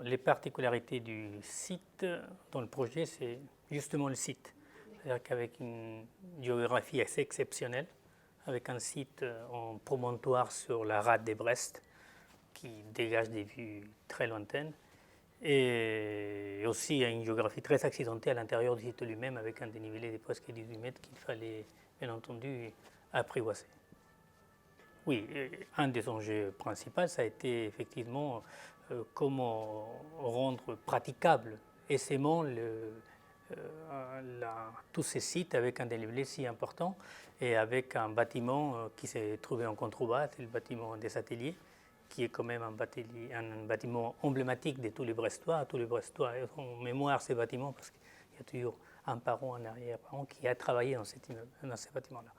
Les particularités du site dans le projet, c'est justement le site. C'est-à-dire qu'avec une géographie assez exceptionnelle, avec un site en promontoire sur la rade de Brest, qui dégage des vues très lointaines, et aussi une géographie très accidentée à l'intérieur du site lui-même, avec un dénivelé de presque 18 mètres qu'il fallait, bien entendu, apprivoiser. Oui, un des enjeux principaux, ça a été effectivement comment rendre praticable aisément tous ces sites avec un dénivelé si important et avec un bâtiment qui s'est trouvé en contrebas, c'est le bâtiment des ateliers, qui est quand même un bâtiment emblématique de tous les Brestois. Tous les Brestois ont en mémoire ces bâtiments parce qu'il y a toujours un parent, un arrière-parent qui a travaillé dans ces bâtiments-là.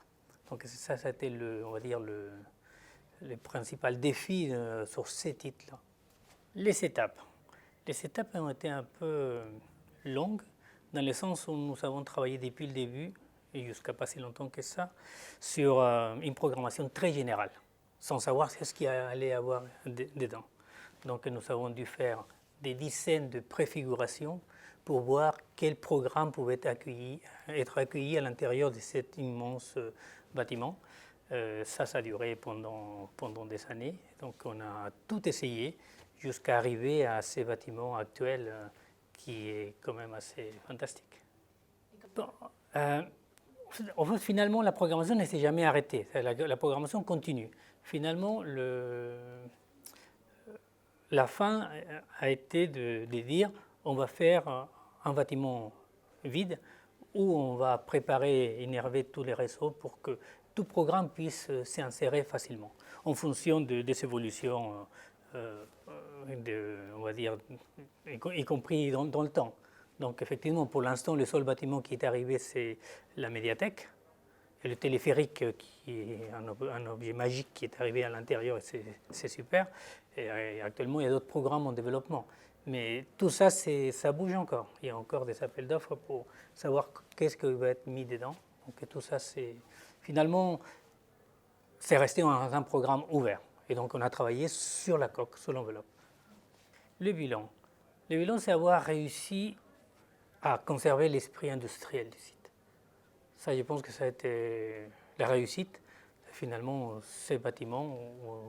Donc ça a été, on va dire, le principal défi sur ces titres-là. Les étapes ont été un peu longues, dans le sens où nous avons travaillé depuis le début, et jusqu'à pas si longtemps que ça, sur une programmation très générale, sans savoir ce qu'il allait y avoir dedans. Donc nous avons dû faire des dizaines de préfigurations pour voir quel programme pouvait être accueilli à l'intérieur de cet immense bâtiment. Ça a duré pendant des années. Donc on a tout essayé jusqu'à arriver à ces bâtiments actuels qui est quand même assez fantastique. Bon, en fait, finalement, la programmation ne s'est jamais arrêtée. La programmation continue. Finalement, la fin a été de dire on va faire un bâtiment vide où on va préparer, énerver tous les réseaux pour que tout programme puisse s'insérer facilement en fonction des évolutions, on va dire, y compris dans le temps. Donc effectivement, pour l'instant, le seul bâtiment qui est arrivé, c'est la médiathèque. Et le téléphérique, qui est un objet magique qui est arrivé à l'intérieur, c'est super. Et actuellement, il y a d'autres programmes en développement. Mais tout ça, ça bouge encore. Il y a encore des appels d'offres pour savoir qu'est-ce qui va être mis dedans. Donc tout ça, finalement, c'est resté un programme ouvert. Et donc on a travaillé sur la coque, sur l'enveloppe. Le bilan, c'est avoir réussi à conserver l'esprit industriel du site. Ça, je pense que ça a été la réussite. Finalement, ces bâtiments,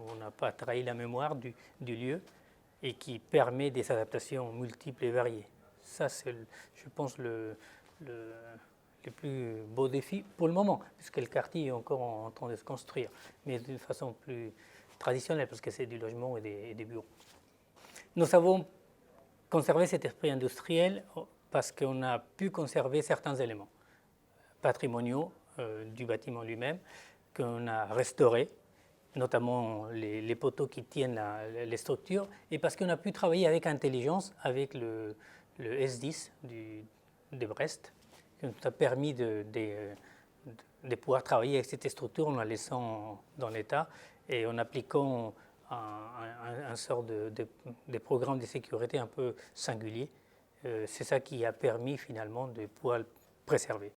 on n'a pas trahi la mémoire du lieu et qui permet des adaptations multiples et variées. Ça, c'est, je pense, le plus beau défi pour le moment, puisque le quartier est encore en train de se construire, mais d'une façon plus traditionnelle, parce que c'est du logement et des bureaux. Nous avons conservé cet esprit industriel parce qu'on a pu conserver certains éléments patrimoniaux du bâtiment lui-même qu'on a restaurés, notamment les poteaux qui tiennent les structures, et parce qu'on a pu travailler avec intelligence avec le S10 de Brest, qui nous a permis de pouvoir travailler avec cette structure en la laissant dans l'état et en appliquant un sort de programme de sécurité un peu singulier. C'est ça qui a permis finalement de pouvoir le préserver.